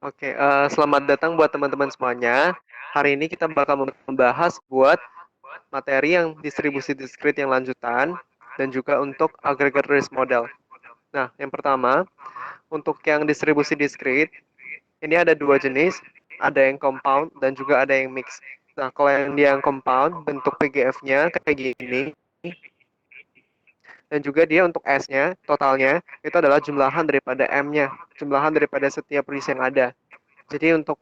Oke, selamat datang buat teman-teman semuanya. Hari ini kita bakal membahas buat materi yang distribusi diskrit yang lanjutan dan juga untuk aggregate risk model. Nah, yang pertama, untuk yang distribusi diskrit, ini ada dua jenis, ada yang compound dan juga ada yang mix. Nah, kalau yang compound, bentuk PGF-nya kayak gini, dan juga dia untuk S-nya, totalnya, itu adalah jumlahan daripada M-nya, jumlahan daripada setiap risk yang ada. Jadi untuk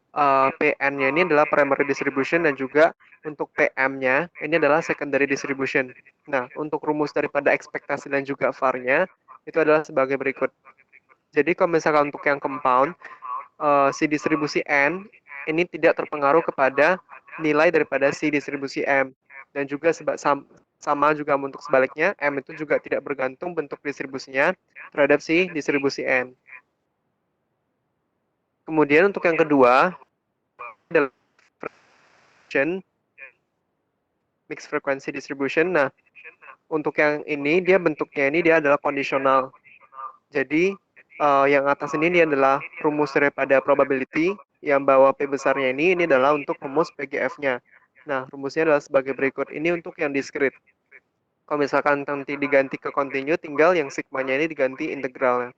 PN-nya ini adalah primary distribution dan juga untuk PM-nya ini adalah secondary distribution. Nah, untuk rumus daripada ekspektasi dan juga VAR-nya itu adalah sebagai berikut. Jadi kalau misalkan untuk yang compound, si distribusi N ini tidak terpengaruh kepada nilai daripada si distribusi M. Dan juga sama juga untuk sebaliknya, M itu juga tidak bergantung bentuk distribusinya terhadap si distribusi N. Kemudian untuk yang kedua, adalah mixed frequency distribution. Nah, untuk yang ini dia adalah kondisional. Jadi yang atas ini dia adalah rumus daripada probability yang bawah P besarnya ini adalah untuk rumus PGF-nya. Nah, rumusnya adalah sebagai berikut. Ini untuk yang discrete. Kalau misalkan nanti diganti ke continue, tinggal yang sigmanya ini diganti integralnya.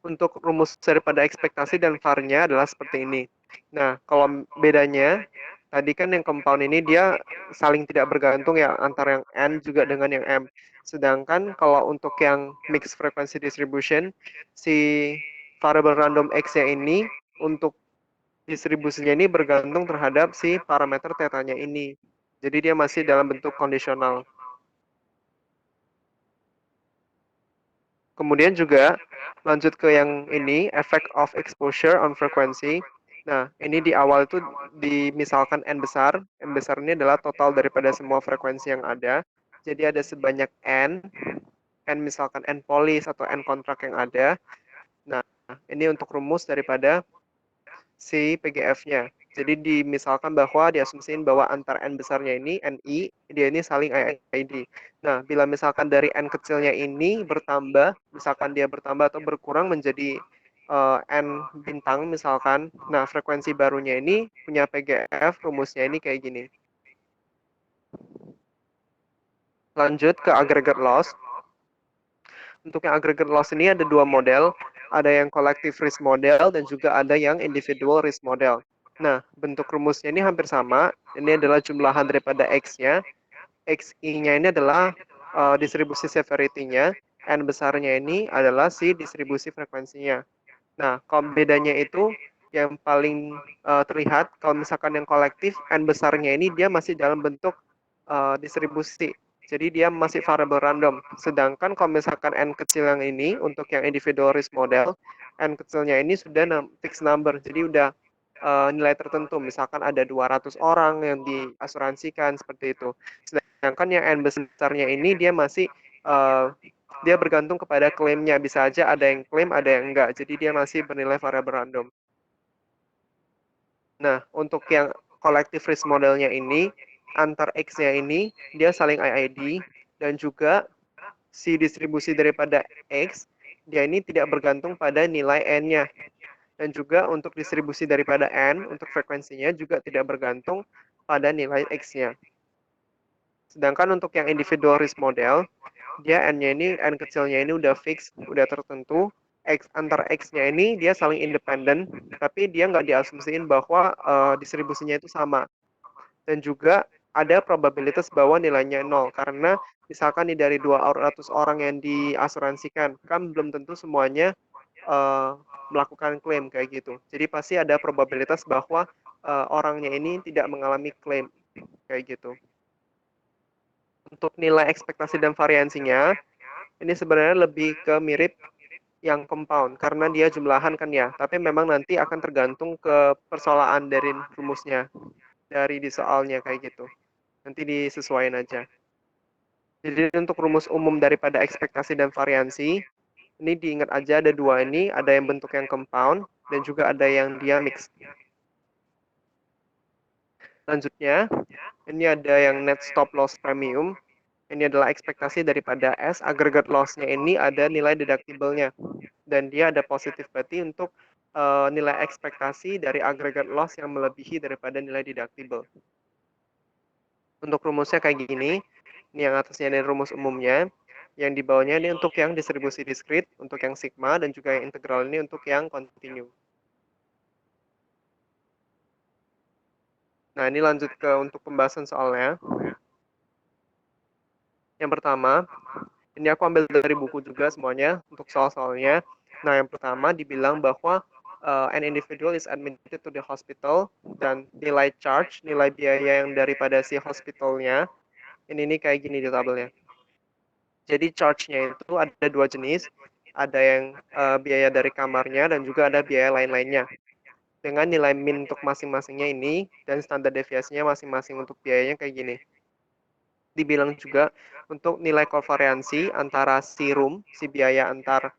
Untuk rumus daripada ekspektasi dan VAR-nya adalah seperti ini. Nah, kalau bedanya, tadi kan yang compound ini dia saling tidak bergantung ya antara yang N juga dengan yang M. Sedangkan kalau untuk yang mixed frequency distribution, si variable random X-nya ini untuk distribusinya ini bergantung terhadap si parameter tetanya ini. Jadi dia masih dalam bentuk kondisional. Kemudian juga lanjut ke yang ini, effect of exposure on frequency. Nah, ini di awal itu dimisalkan N besar. N besar ini adalah total daripada semua frekuensi yang ada. Jadi ada sebanyak N misalkan N polis atau N kontrak yang ada. Nah, ini untuk rumus daripada si PGF-nya. Jadi dimisalkan bahwa diasumsiin bahwa antar N besarnya ini, NI, dia ini saling IID. Nah, bila misalkan dari N kecilnya ini bertambah, misalkan dia bertambah atau berkurang menjadi N bintang misalkan, nah frekuensi barunya ini punya PGF, rumusnya ini kayak gini. Lanjut ke aggregate loss. Untuk yang aggregate loss ini ada dua model, ada yang collective risk model dan juga ada yang individual risk model. Nah, bentuk rumusnya ini hampir sama. Ini adalah jumlahan daripada X-nya. XI-nya ini adalah distribusi severity-nya. N besarnya ini adalah si distribusi frekuensinya. Nah, kalau bedanya itu yang paling terlihat, kalau misalkan yang kolektif, N besarnya ini dia masih dalam bentuk distribusi. Jadi dia masih variable random. Sedangkan kalau misalkan N kecil yang ini, untuk yang individual risk model, N kecilnya ini sudah fixed number. Jadi udah nilai tertentu. Misalkan ada 200 orang yang diasuransikan, seperti itu. Sedangkan yang N besarnya ini dia masih dia bergantung kepada klaimnya. Bisa aja ada yang klaim, ada yang enggak. Jadi dia masih bernilai variable random. Nah, untuk yang collective risk modelnya ini, antar X-nya ini, dia saling IID, dan juga si distribusi daripada X, dia ini tidak bergantung pada nilai N-nya. Dan juga untuk distribusi daripada N, untuk frekuensinya juga tidak bergantung pada nilai X-nya. Sedangkan untuk yang individual risk model, dia N-nya ini, N kecilnya ini udah fix, udah tertentu. Antar X-nya ini dia saling independen, tapi dia nggak diasumsiin bahwa distribusinya itu sama. Dan juga ada probabilitas bahwa nilainya nol, karena misalkan nih dari 200 orang yang diasuransikan, kan belum tentu semuanya melakukan klaim kayak gitu. Jadi pasti ada probabilitas bahwa orangnya ini tidak mengalami klaim kayak gitu. Untuk nilai ekspektasi dan variansinya, ini sebenarnya lebih ke mirip yang compound karena dia jumlahan kan ya. Tapi memang nanti akan tergantung ke persoalan dari rumusnya, dari di soalnya kayak gitu. Nanti disesuaikan aja. Jadi untuk rumus umum daripada ekspektasi dan variansi, ini diingat aja ada dua ini, ada yang bentuk yang compound dan juga ada yang dia mix. Lanjutnya, ini ada yang net stop loss premium. Ini adalah ekspektasi daripada S, aggregate loss-nya ini ada nilai deductible-nya. Dan dia ada positif berarti untuk nilai ekspektasi dari aggregate loss yang melebihi daripada nilai deductible. Untuk rumusnya kayak gini, ini yang atasnya ini rumus umumnya, yang di bawahnya ini untuk yang distribusi diskrit, untuk yang sigma, dan juga yang integral ini untuk yang kontinu. Nah, ini lanjut ke untuk pembahasan soalnya. Yang pertama, ini aku ambil dari buku juga semuanya untuk soal-soalnya. Nah, yang pertama dibilang bahwa an individual is admitted to the hospital dan nilai charge, nilai biaya yang daripada si hospitalnya, ini kayak gini di tabelnya. Jadi charge-nya itu ada dua jenis, ada yang biaya dari kamarnya dan juga ada biaya lain-lainnya. Dengan nilai min untuk masing-masingnya ini dan standar deviasinya masing-masing untuk biayanya kayak gini. Dibilang juga untuk nilai kovariansi antara si room, si biaya antar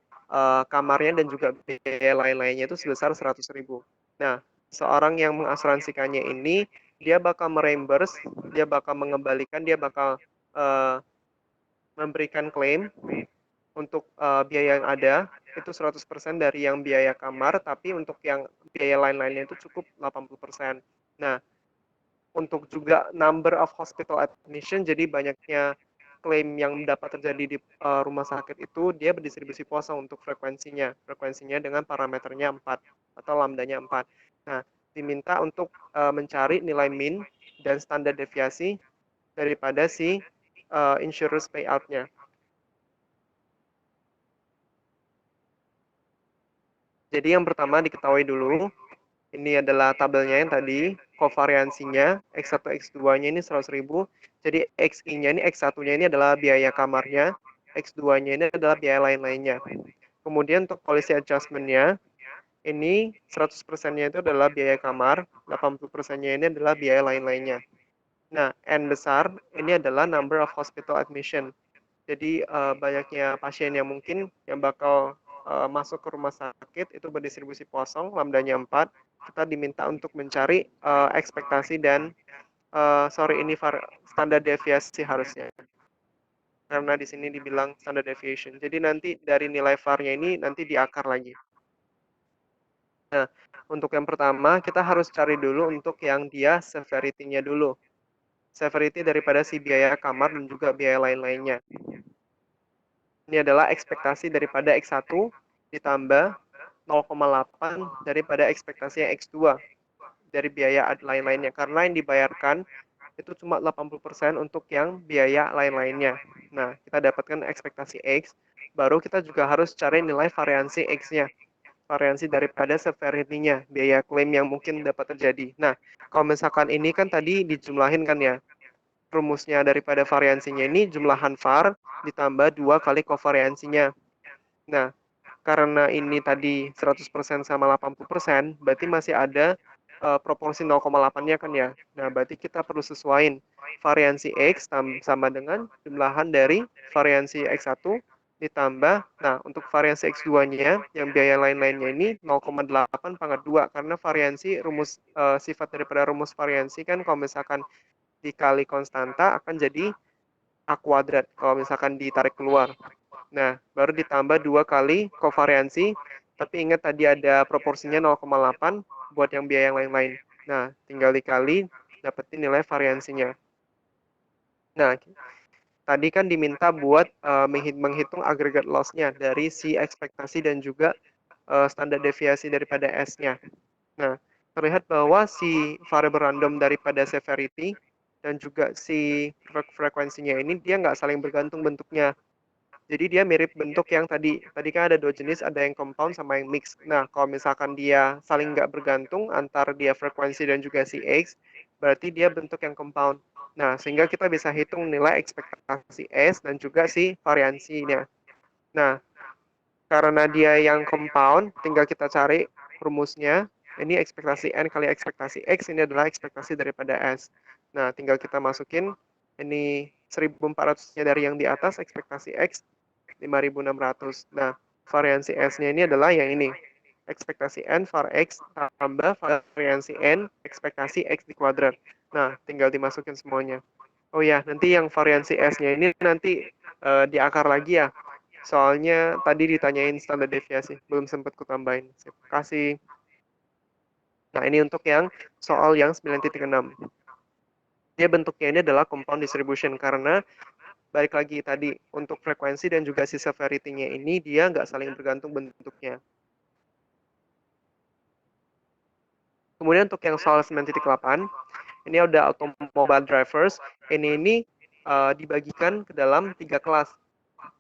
kamarnya dan juga biaya lain-lainnya itu sebesar 100.000. Nah, seorang yang mengasuransikannya ini, dia bakal mereimburse, dia bakal mengembalikan, dia bakal memberikan klaim untuk biaya yang ada, itu 100% dari yang biaya kamar, tapi untuk yang biaya lain-lainnya itu cukup 80%. Nah, untuk juga number of hospital admission, jadi banyaknya klaim yang dapat terjadi di rumah sakit itu dia berdistribusi kosong untuk frekuensinya dengan parameternya 4 atau lambdanya 4. Nah, diminta untuk mencari nilai min dan standar deviasi daripada si insurance payout-nya. Jadi yang pertama diketahui dulu, ini adalah tabelnya yang tadi, kovariansinya, X1, X2-nya ini 100.000, jadi XI-nya ini, X1-nya ini adalah biaya kamarnya, X2-nya ini adalah biaya lain-lainnya. Kemudian untuk policy adjustment-nya, ini 100%-nya itu adalah biaya kamar, 80%-nya ini adalah biaya lain-lainnya. Nah, N besar, ini adalah number of hospital admission. Jadi banyaknya pasien yang mungkin yang bakal masuk ke rumah sakit itu berdistribusi kosong, lambdanya 4. Kita diminta untuk mencari ekspektasi dan ini standar deviasi harusnya. Karena di sini dibilang standard deviation. Jadi nanti dari nilai VAR-nya ini nanti diakar lagi. Nah, untuk yang pertama kita harus cari dulu untuk yang dia severity-nya dulu. Severity daripada si biaya kamar dan juga biaya lain-lainnya. Ini adalah ekspektasi daripada X1 ditambah 0,8 daripada ekspektasi X2 dari biaya lain-lainnya. Karena yang dibayarkan itu cuma 80% untuk yang biaya lain-lainnya. Nah, kita dapatkan ekspektasi X, baru kita juga harus cari nilai variansi X-nya. Variansi daripada severity-nya, biaya klaim yang mungkin dapat terjadi. Nah, kalau misalkan ini kan tadi dijumlahin kan ya, rumusnya daripada variansinya ini jumlahan VAR ditambah 2 kali kovariansinya. Nah, karena ini tadi 100% sama 80%, berarti masih ada proporsi 0,8-nya kan ya. Nah, berarti kita perlu sesuaiin variansi X sama dengan jumlahan dari variansi X1 ditambah, nah untuk variansi X2-nya yang biaya lain-lainnya ini 0,8 pangkat 2 karena variansi rumus sifat daripada rumus variansi kan kalau misalkan dikali konstanta akan jadi A kuadrat kalau misalkan ditarik keluar. Nah, baru ditambah 2 kali kovariansi, tapi ingat tadi ada proporsinya 0,8 buat yang biaya yang lain-lain. Nah, tinggal dikali, dapetin nilai variansinya. Nah, tadi kan diminta buat menghitung agregat loss-nya dari si ekspektasi dan juga standar deviasi daripada S-nya. Nah, terlihat bahwa si variable random daripada severity dan juga si frekuensinya ini dia nggak saling bergantung bentuknya. Jadi dia mirip bentuk yang tadi kan ada dua jenis, ada yang compound sama yang mix. Nah, kalau misalkan dia saling nggak bergantung antar dia frekuensi dan juga si X, berarti dia bentuk yang compound. Nah, sehingga kita bisa hitung nilai ekspektasi S dan juga si variansinya. Nah, karena dia yang compound, tinggal kita cari rumusnya. Ini ekspektasi N kali ekspektasi X, ini adalah ekspektasi daripada S. Nah, tinggal kita masukin, ini 1.400-nya dari yang di atas, ekspektasi X, 5.600. Nah, variansi S-nya ini adalah yang ini. Ekspektasi N var X tambah variansi N, ekspektasi X di kuadrat. Nah, tinggal dimasukin semuanya. Oh ya, nanti yang variansi S-nya ini nanti diakar lagi ya. Soalnya tadi ditanyain standar deviasi, belum sempat ku tambahin. Sip, kasih. Nah, ini untuk yang soal yang 9.6. Dia bentuknya ini adalah compound distribution karena balik lagi tadi untuk frekuensi dan juga si severity-nya ini dia nggak saling bergantung bentuknya. Kemudian untuk yang soal 9.8, ini ada automobile drivers. Ini dibagikan ke dalam tiga kelas.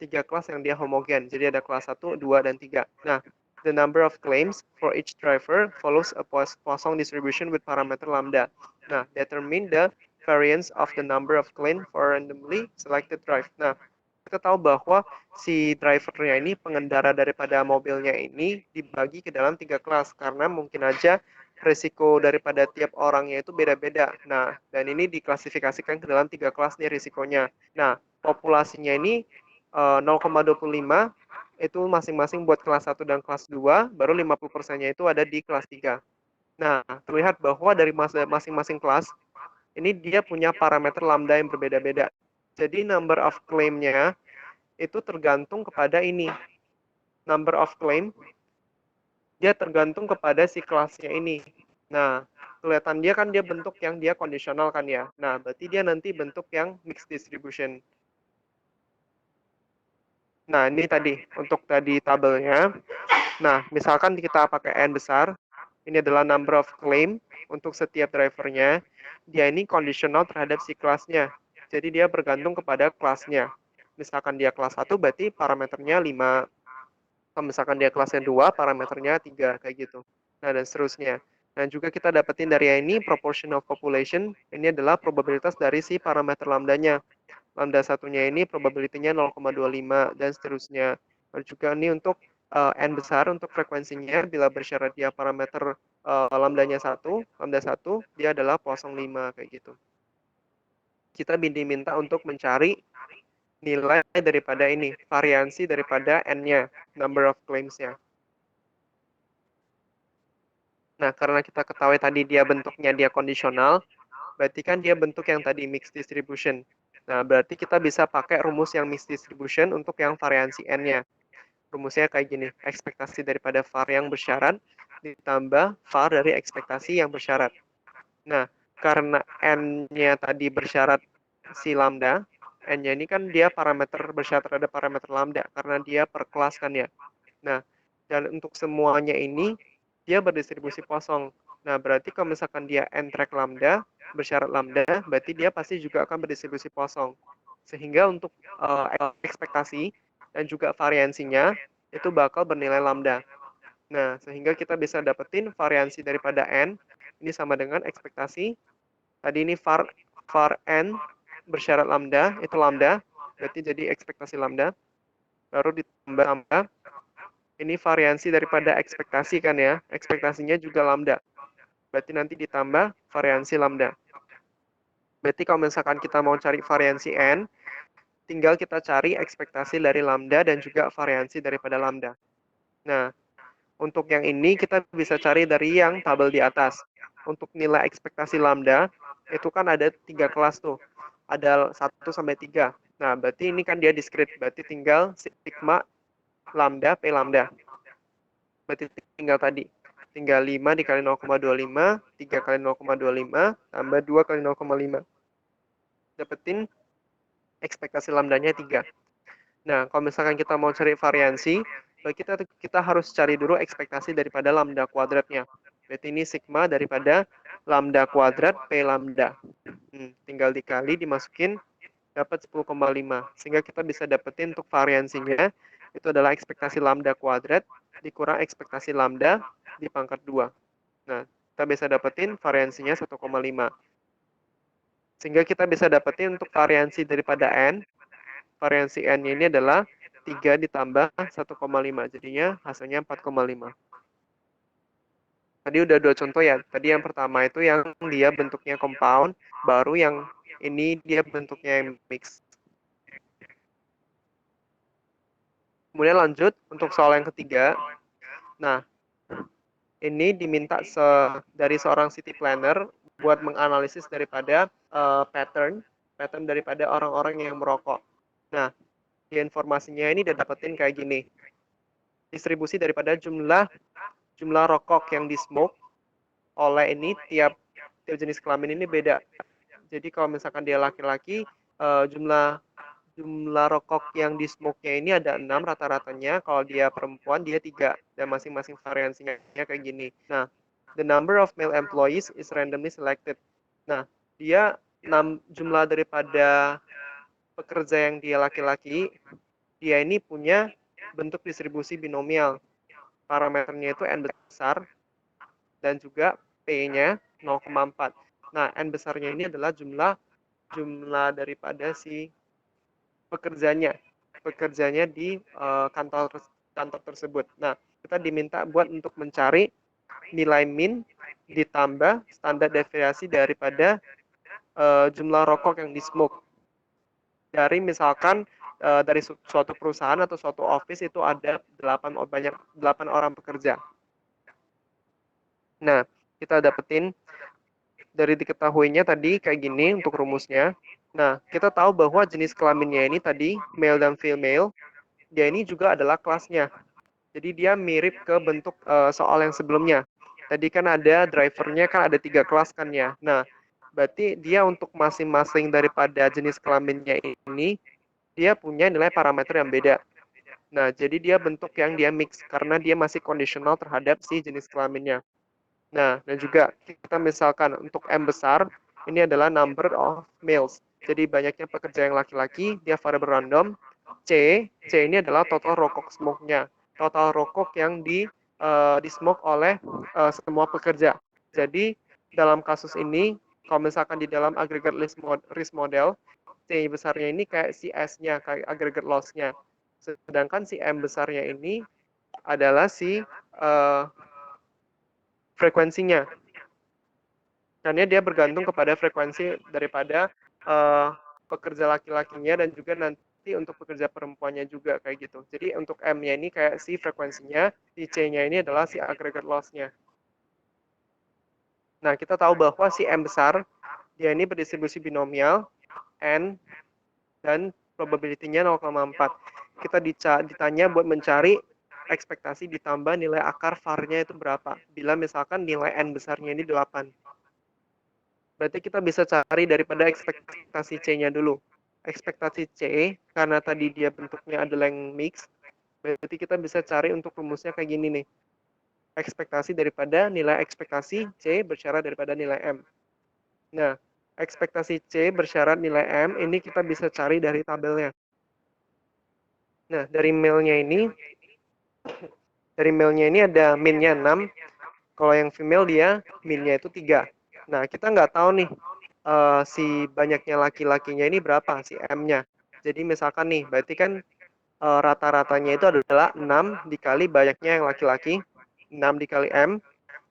Tiga kelas yang dia homogen. Jadi ada kelas 1, 2, dan 3. Nah, the number of claims for each driver follows a Poisson distribution with parameter lambda. Nah, determine the variance of the number of claims for randomly selected drive. Nah, kita tahu bahwa si drivernya ini, pengendara daripada mobilnya ini dibagi ke dalam tiga kelas karena mungkin aja risiko daripada tiap orangnya itu beda-beda. Nah, dan ini diklasifikasikan ke dalam tiga kelas nih risikonya. Nah, populasinya ini 0,25 itu masing-masing buat kelas 1 dan kelas 2, baru 50%-nya itu ada di kelas 3. Nah, terlihat bahwa dari masing-masing kelas, ini dia punya parameter lambda yang berbeda-beda. Jadi number of claim-nya itu tergantung kepada ini. Number of claim, dia tergantung kepada si kelasnya ini. Nah, kelihatan dia kan dia bentuk yang dia kondisional kan ya. Nah, berarti dia nanti bentuk yang mixed distribution. Nah, ini tadi untuk tadi tabelnya. Nah, misalkan kita pakai N besar, ini adalah number of claim untuk setiap drivernya. Dia ini kondisional terhadap si kelasnya. Jadi dia bergantung kepada kelasnya. Misalkan dia kelas 1 berarti parameternya 5. Kalau misalkan dia kelasnya 2, parameternya 3 kayak gitu. Nah, dan seterusnya. Dan juga kita dapetin dari ini proportion of population, ini adalah probabilitas dari si parameter lambdanya. Lambda satunya ini probability-nya 0,25 dan seterusnya. Lalu juga ini untuk N besar untuk frekuensinya bila bersyarat dia parameter lambdanya 1, lambda 1 dia adalah 0,5 kayak gitu. Kita diminta untuk mencari nilai daripada ini, variansi daripada N-nya, number of claims-nya. Nah, karena kita ketahui tadi dia bentuknya dia kondisional, berarti kan dia bentuk yang tadi mixed distribution. Nah, berarti kita bisa pakai rumus yang mixed distribution untuk yang variansi N-nya. Rumusnya kayak gini, ekspektasi daripada var yang bersyarat ditambah var dari ekspektasi yang bersyarat. Nah, karena N-nya tadi bersyarat si lambda, N-nya ini kan dia parameter bersyarat terhadap parameter lambda, karena dia per kelas kan ya. Nah, dan untuk semuanya ini, dia berdistribusi Poisson. Nah, berarti kalau misalkan dia N-track lambda, bersyarat lambda, berarti dia pasti juga akan berdistribusi Poisson. Sehingga untuk ekspektasi dan juga variansinya, itu bakal bernilai lambda. Nah, sehingga kita bisa dapetin variansi daripada N, ini sama dengan ekspektasi. Tadi ini var N bersyarat lambda, itu lambda, berarti jadi ekspektasi lambda. Baru ditambah ini variansi daripada ekspektasi kan ya, ekspektasinya juga lambda. Berarti nanti ditambah variansi lambda. Berarti kalau misalkan kita mau cari variansi N, tinggal kita cari ekspektasi dari lambda dan juga variansi daripada lambda. Nah, untuk yang ini kita bisa cari dari yang tabel di atas. Untuk nilai ekspektasi lambda, itu kan ada 3 kelas tuh. Ada 1 sampai 3. Nah, berarti ini kan dia diskrit. Berarti tinggal sigma lambda P lambda. Berarti tinggal tadi. Tinggal 5 dikali 0,25, 3 kali 0,25, tambah 2 kali 0,5. Dapetin ekspektasi lambdanya 3. Nah, kalau misalkan kita mau cari variansi, kita harus cari dulu ekspektasi daripada lambda kuadratnya. Berarti ini sigma daripada lambda kuadrat P lambda. Tinggal dikali, dimasukin, dapat 10,5. Sehingga kita bisa dapetin untuk variansinya, itu adalah ekspektasi lambda kuadrat dikurang ekspektasi lambda di pangkat 2. Nah, kita bisa dapetin variansinya 1,5. Sehingga kita bisa dapetin untuk variansi daripada N, variansi N ini adalah 3 ditambah 1,5. Jadinya hasilnya 4,5. Tadi udah 2 contoh ya. Tadi yang pertama itu yang dia bentuknya compound, baru yang ini dia bentuknya yang mix. Kemudian lanjut untuk soal yang ketiga. Nah, ini diminta dari seorang city planner buat menganalisis daripada pattern daripada orang-orang yang merokok. Nah, Di informasinya ini dia dapetin kayak gini. Distribusi daripada jumlah rokok yang di smoke oleh ini tiap jenis kelamin ini beda. Jadi kalau misalkan dia laki-laki, jumlah rokok yang di smoke-nya ini ada 6 rata-ratanya. Kalau dia perempuan dia 3 dan masing-masing variansinya kayak gini. Nah, the number of male employees is randomly selected. Nah, dia jumlah daripada pekerja yang dia laki-laki, dia ini punya bentuk distribusi binomial. Parameternya itu N besar dan juga P-nya 0,4. Nah, N besarnya ini adalah jumlah daripada si pekerjanya di kantor tersebut. Nah, kita diminta buat untuk mencari nilai min ditambah standar deviasi daripada jumlah rokok yang di smoke. Dari misalkan dari suatu perusahaan atau suatu office itu ada 8 orang pekerja. Nah, kita dapetin dari diketahuinya tadi kayak gini untuk rumusnya. Nah, kita tahu bahwa jenis kelaminnya ini tadi, male dan female, dia ini juga adalah kelasnya. Jadi dia mirip ke bentuk soal yang sebelumnya. Tadi kan ada drivernya kan ada 3 kelas kan ya. Nah, berarti dia untuk masing-masing daripada jenis kelaminnya ini, dia punya nilai parameter yang beda. Nah, jadi dia bentuk yang dia mix karena dia masih kondisional terhadap si jenis kelaminnya. Nah, dan juga kita misalkan untuk M besar, ini adalah number of males. Jadi banyaknya pekerja yang laki-laki, dia variable random. C ini adalah total rokok smoke-nya. Total rokok yang di smoke oleh semua pekerja. Jadi dalam kasus ini, kalau misalkan di dalam aggregate risk model, C besarnya ini kayak si S-nya, kayak aggregate loss-nya. Sedangkan si M besarnya ini adalah si frekuensinya. Karena dia bergantung kepada frekuensi daripada pekerja laki-lakinya dan juga nanti untuk pekerja perempuannya juga kayak gitu. Jadi untuk M-nya ini kayak si frekuensinya, si C-nya ini adalah si aggregate loss-nya. Nah, kita tahu bahwa si M besar, dia ini berdistribusi binomial, N, dan probability-nya 0,4. Kita ditanya buat mencari ekspektasi ditambah nilai akar VAR-nya itu berapa. Bila misalkan nilai N besarnya ini 8. Berarti kita bisa cari daripada ekspektasi C-nya dulu. Ekspektasi C, karena tadi dia bentuknya adalah yang mix, berarti kita bisa cari untuk rumusnya kayak gini nih. Ekspektasi daripada nilai ekspektasi C bersyarat daripada nilai M. Nah, ekspektasi C bersyarat nilai M, ini kita bisa cari dari tabelnya. Nah, dari mailnya ini ada minnya 6, kalau yang female dia minnya itu 3. Nah, kita nggak tahu nih si banyaknya laki-lakinya ini berapa, si M-nya. Jadi misalkan nih, berarti kan rata-ratanya itu adalah 6 dikali banyaknya yang laki-laki, 6 dikali M,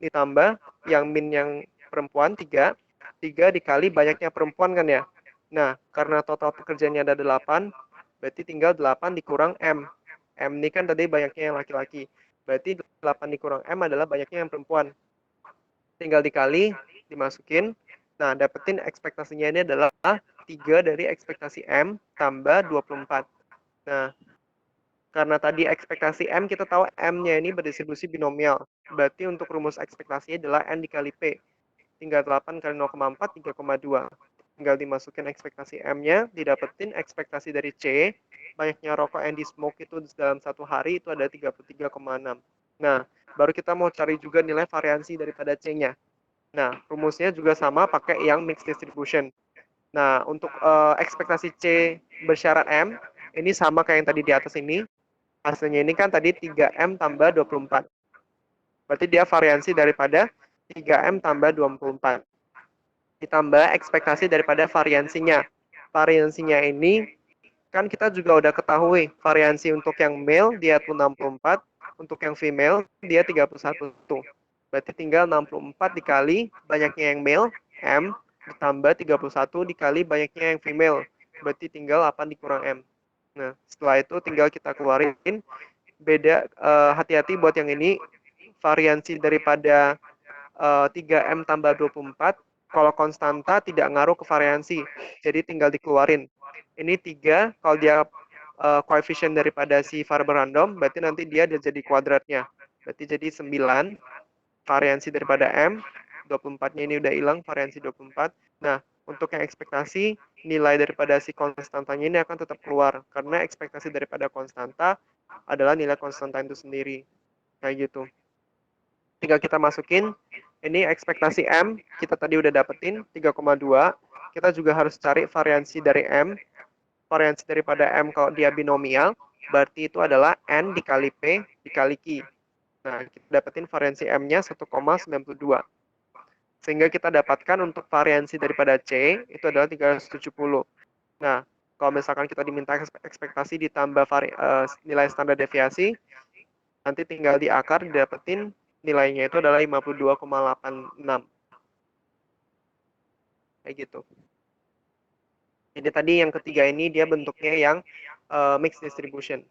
ditambah yang min yang perempuan 3, 3 dikali banyaknya perempuan kan ya. Nah, karena total pekerjaannya ada 8, berarti tinggal 8 dikurang M. M ini kan tadi banyaknya yang laki-laki. Berarti 8 dikurang M adalah banyaknya yang perempuan. Tinggal dikali, dimasukin. Nah, dapetin ekspektasinya ini adalah 3 dari ekspektasi M tambah 24. Nah, karena tadi ekspektasi M, kita tahu M-nya ini berdistribusi binomial. Berarti untuk rumus ekspektasinya adalah N dikali P. Tinggal 8 kali 0,4, 3,2. Tinggal dimasukin ekspektasi M-nya, didapetin ekspektasi dari C. Banyaknya rokok yang di smoke itu dalam satu hari itu ada 33,6. Nah, baru kita mau cari juga nilai variansi daripada C-nya. Nah, rumusnya juga sama pakai yang mixed distribution. Nah, untuk ekspektasi C bersyarat M, ini sama kayak yang tadi di atas ini. Hasilnya ini kan tadi 3M tambah 24. Berarti dia variansi daripada 3M tambah 24. Ditambah ekspektasi daripada variansinya. Variansinya ini kan kita juga udah ketahui variansi untuk yang male dia tuh 64, untuk yang female dia 31 tuh. Berarti tinggal 64 dikali banyaknya yang male M ditambah 31 dikali banyaknya yang female. Berarti tinggal 8 dikurang M. Nah, setelah itu tinggal kita keluarin beda, hati-hati buat yang ini variansi daripada 3M tambah 24 kalau konstanta tidak ngaruh ke variansi. Jadi tinggal dikeluarin. Ini 3 kalau dia koefisien daripada si variabel random, berarti nanti dia jadi kuadratnya. Berarti jadi 9 variansi daripada M, 24-nya ini udah hilang, variansi 24. Nah, untuk yang ekspektasi, nilai daripada si konstantanya ini akan tetap keluar, karena ekspektasi daripada konstanta adalah nilai konstanta itu sendiri. Kayak gitu. Tinggal kita masukin, ini ekspektasi M, kita tadi udah dapetin 3,2. Kita juga harus cari variansi dari M. Variansi daripada M kalau dia binomial, berarti itu adalah N dikali P dikali Q. Nah, kita dapetin variansi M-nya 1,92. Sehingga kita dapatkan untuk variansi daripada C, itu adalah 370. Nah, kalau misalkan kita diminta ekspektasi ditambah nilai standar deviasi, nanti tinggal di akar didapetin nilainya itu adalah 52,86. Kayak gitu. Jadi tadi yang ketiga ini dia bentuknya yang mixed distribution.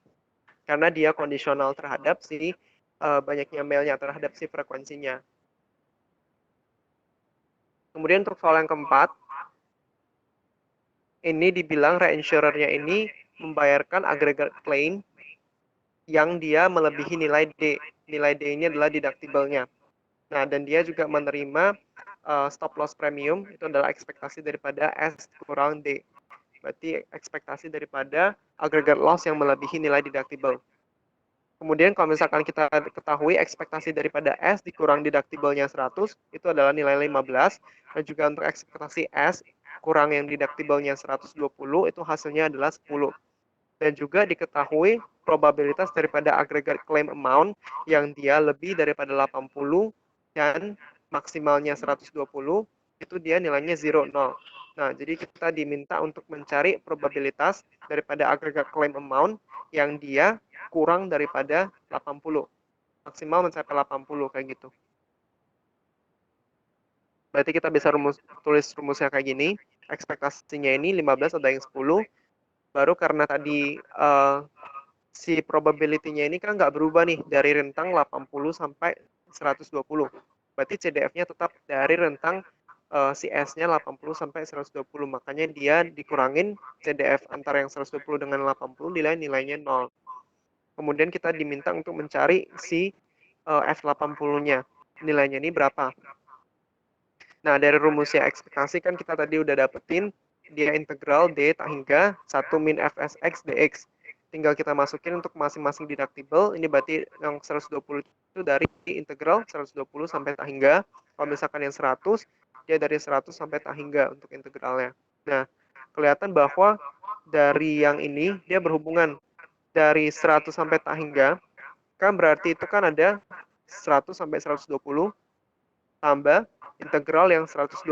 Karena dia kondisional terhadap si banyaknya male-nya, terhadap si frekuensinya. Kemudian untuk soal yang keempat, ini dibilang reinsurer-nya ini membayarkan agregat claim yang dia melebihi nilai D. Nilai D ini adalah deductible-nya. Nah, dan dia juga menerima stop loss premium, itu adalah ekspektasi daripada S kurang D. Berarti ekspektasi daripada aggregate loss yang melebihi nilai deductible. Kemudian kalau misalkan kita ketahui ekspektasi daripada S dikurang deductible-nya 100, itu adalah nilai 15. Dan juga untuk ekspektasi S kurang yang deductible-nya 120, itu hasilnya adalah 10. Dan juga diketahui probabilitas daripada aggregate claim amount yang dia lebih daripada 80 dan maksimalnya 120, itu dia nilainya 0, 0. Nah, jadi kita diminta untuk mencari probabilitas daripada aggregate claim amount yang dia kurang daripada 80. Maksimal mencapai 80 kayak gitu. Berarti kita bisa tulis rumusnya kayak gini. Ekspektasinya ini 15 ada yang 10. Baru karena tadi si probability-nya ini kan nggak berubah nih dari rentang 80 sampai 120. Berarti CDF-nya tetap dari rentang si S-nya 80 sampai 120. Makanya dia dikurangin CDF antara yang 120 dengan 80 nilainya 0. Kemudian kita diminta untuk mencari si F80-nya. Nilainya ini berapa? Nah, dari rumusnya ekspektasi kan kita tadi udah dapetin dia integral D tak hingga 1 min Fsx dx. Tinggal kita masukin untuk masing-masing deductible. Ini berarti yang 120 itu dari integral 120 sampai tak hingga. Kalau misalkan yang 100, dia dari 100 sampai tak hingga untuk integralnya. Nah, kelihatan bahwa dari yang ini dia berhubungan dari 100 sampai tak hingga, kan berarti itu kan ada 100 sampai 120 tambah integral yang 120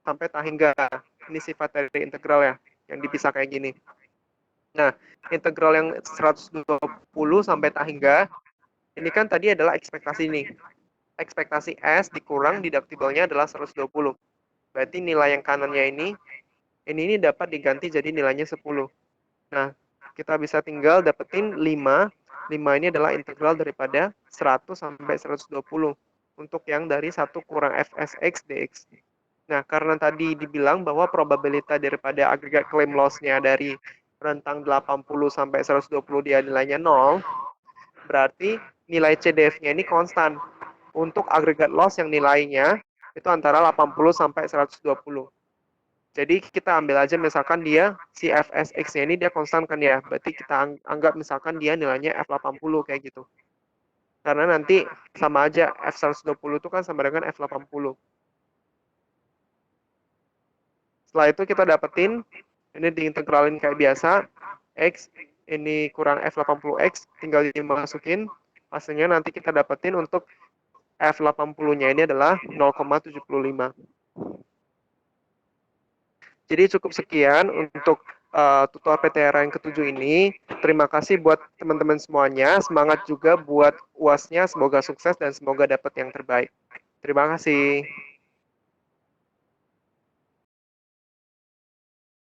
sampai tak hingga. Ini sifat dari integral ya, yang dipisah kayak gini. Nah, integral yang 120 sampai tak hingga, ini kan tadi adalah ekspektasi ini. Ekspektasi S dikurang deductible-nya adalah 120. Berarti nilai yang kanannya ini dapat diganti jadi nilainya 10. Nah, kita bisa tinggal dapetin 5. 5 ini adalah integral daripada 100 sampai 120 untuk yang dari 1 kurang Fsx dx. Nah, karena tadi dibilang bahwa probabilitas daripada aggregate claim loss-nya dari rentang 80 sampai 120 dia nilainya 0, berarti nilai CDF-nya ini konstan. Untuk aggregate loss yang nilainya itu antara 80 sampai 120. Jadi kita ambil aja misalkan dia si Fsx-nya ini dia konstan kan ya. Berarti kita anggap misalkan dia nilainya F80 kayak gitu. Karena nanti sama aja F120 itu kan sama dengan F80. Setelah itu kita dapetin ini diintegralin kayak biasa. X ini kurang F80X tinggal dimasukin. Hasilnya nanti kita dapetin untuk F80-nya ini adalah 0,75. Jadi cukup sekian untuk tutor PTRA yang ketujuh ini. Terima kasih buat teman-teman semuanya. Semangat juga buat UAS-nya. Semoga sukses dan semoga dapat yang terbaik. Terima kasih.